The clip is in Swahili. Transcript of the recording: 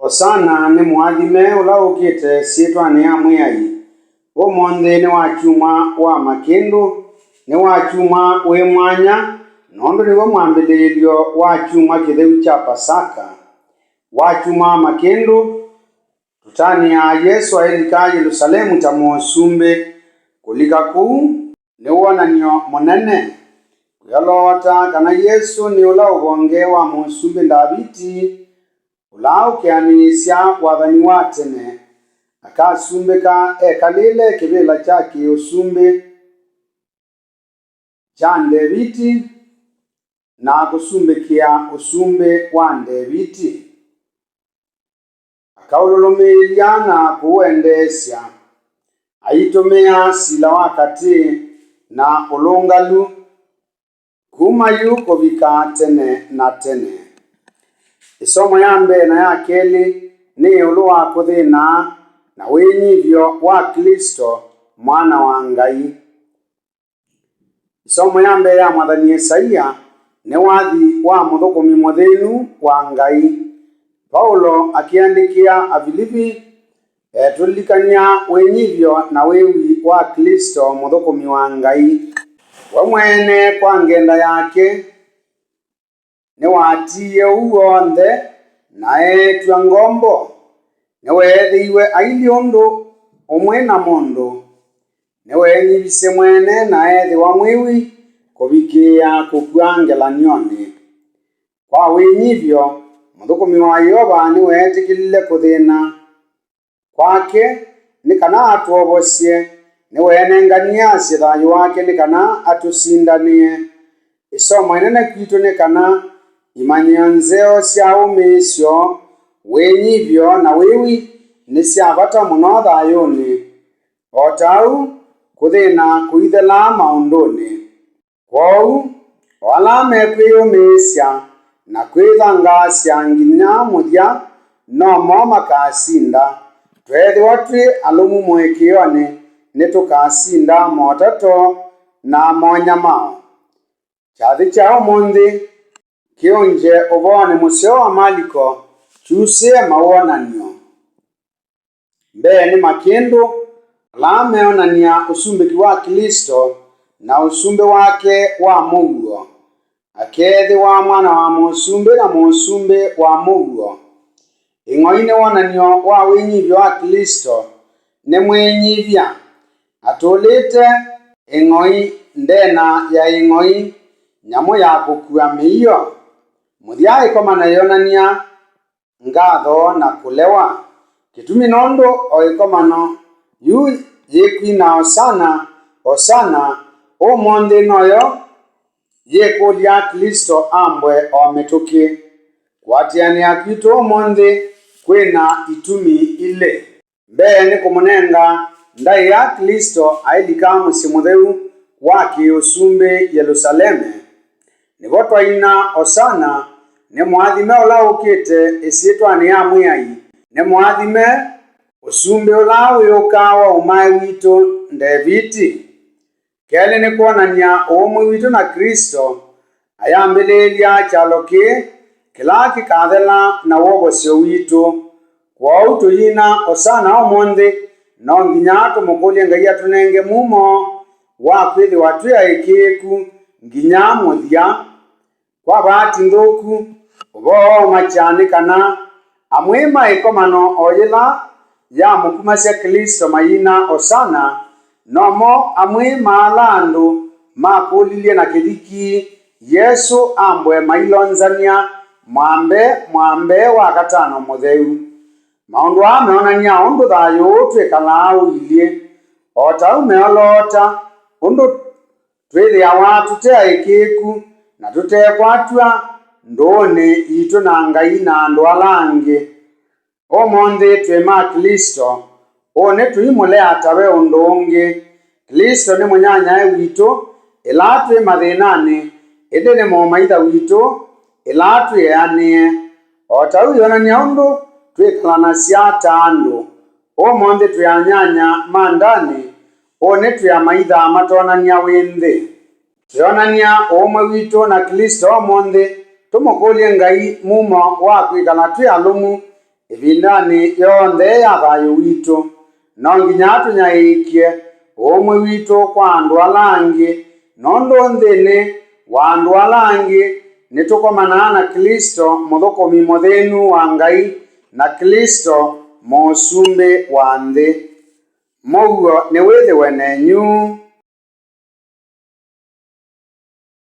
Osana ni mwathime ula ukite sietwa ni amuyai. Omonde ni wachuma wa makindu, ni wachuma we mwanya, nondo ni mwambililio wachuma kitheu cha Pasaka. Wachuma makindu, tutani ya Yesu ailika Yerusalemu ta musumbe kulika kuu, ni wonanio munene. Kuyalota kana Yesu ni ula ubonge wa musumbe Davidi, ulau kianisya wathani wa tene, akasumbika ekalile kibila chake usumbe cha Davidi na kusumbikia usumbe wa Davidi. Akaulumilia na kuendesya, aitumia sila wakati na ulungalu kumayu kovika tene na tene. Isomo ya mbere na ya keli ni uluwa kuthina na winyivyo wa Kristo mwana wa Ngai. Isomo ya mbere ya mwathani Isaia ni wathi wa muthukumi muthinu wa Ngai. Paulo akiandikia Afilipi tulikania winyivyo na wiwi wa Kristo muthukumi wa Ngai. We mwene kwa ngenda yake ni watiye uwonthe na etwa ngombo, ni wethiwe aili undu umwe na mundu, ni wenyivise mwene na ethi wa mwiwi kuvikia kukua ngelanioni. Kwa winyivyo muthukumi wa Yoba ni wetikilile kuthina kwake ni kana atuobosye, ni wenenganiasye thayu wake ni kana atusindanie. Isomo inene kwitu ni kana imanyio nzeo sya umisyo winyivyo na wiwi ni sya bata muno thayuni, otau kuthina kuithela maunduni. Kwou wala mekwiyumisya na kwithangasya nginya muthia nomo makasinda. Twethiwa twi alumu mwikioni ni tukasinda motato na monyamao. Chathi cha umuthi kionje uvone museo wa Maliko chusie mawonanio. Mbee ni makindu ala meonania usumbiki wa Kristo na usumbe wake wa muguo. Akethi wa mwana wa musumbe na musumbe wa muguo. Ing'oi ni wonanio wa winyivyo wa Kristo ni mwinyivya. Atulite ing'oi ndena ya ing'oi nyamu ya kukua miio. Muthia ikomana yonania ngatho na kulewa. Kitumi nondo o ikomano yu yikwina osana umonthi noyo yikulia Kristo ambwe o mituki. Kwatiania kwitu umonthi kwina itumi ile. Mbee ni kumunenga ndai ya Kristo ailika musi mutheu waki usumbe Yerusaleme. Nivo twaina osana ni mwathime ula ukite isietwa ni amuyai. Ni mwathime usumbe ula wiuka wa umai witu Davidi. Keli ni kuonania umwi witu na Kristo ayambililia chaloki kila kikathela na wobosyo witu. Kwou tuyina osana umonthi no nginya tumukulie Ngai atunenge mumo wa kwithiwa twi aikiku nginya muthia. Kwa bahati nthuku uboo machani kana amwe maikomano oyila ya mukumasya Kristo mayina osana nomo amwe maala andu makulilie na kithiki Yesu ambwe mailonzania mwambe wa katano mutheu. Maundu ameonania undu thayu twikalau ilie otau meolota undu twithia watu te aikiku na tutekwatwa nduni itu na Ngai na andu alangi. Umonthi twima Kristo une tuimule atawe undu ungi. Kristo ni munyanyae witu ila twi mathinani indi ni mumaitha witu ila twianie. Otau yonania undu twikalanasia ta andu. Umonthi twianyanya mandani une twiamaitha matonania winthi. Tuyonania umwe witu na Kristo umonthi tumukulie Ngai mumo wa kwikala twi alumu ivindani yonthe ya thayu witu no nginya tunyaikie umwe witu kwa andu alangi nondo nthini wa andu alangi nitukomana na Kristo muthukomi muthinu wa Ngai na Kristo musumbi wa nthi. Muguo ni withiwe nenyu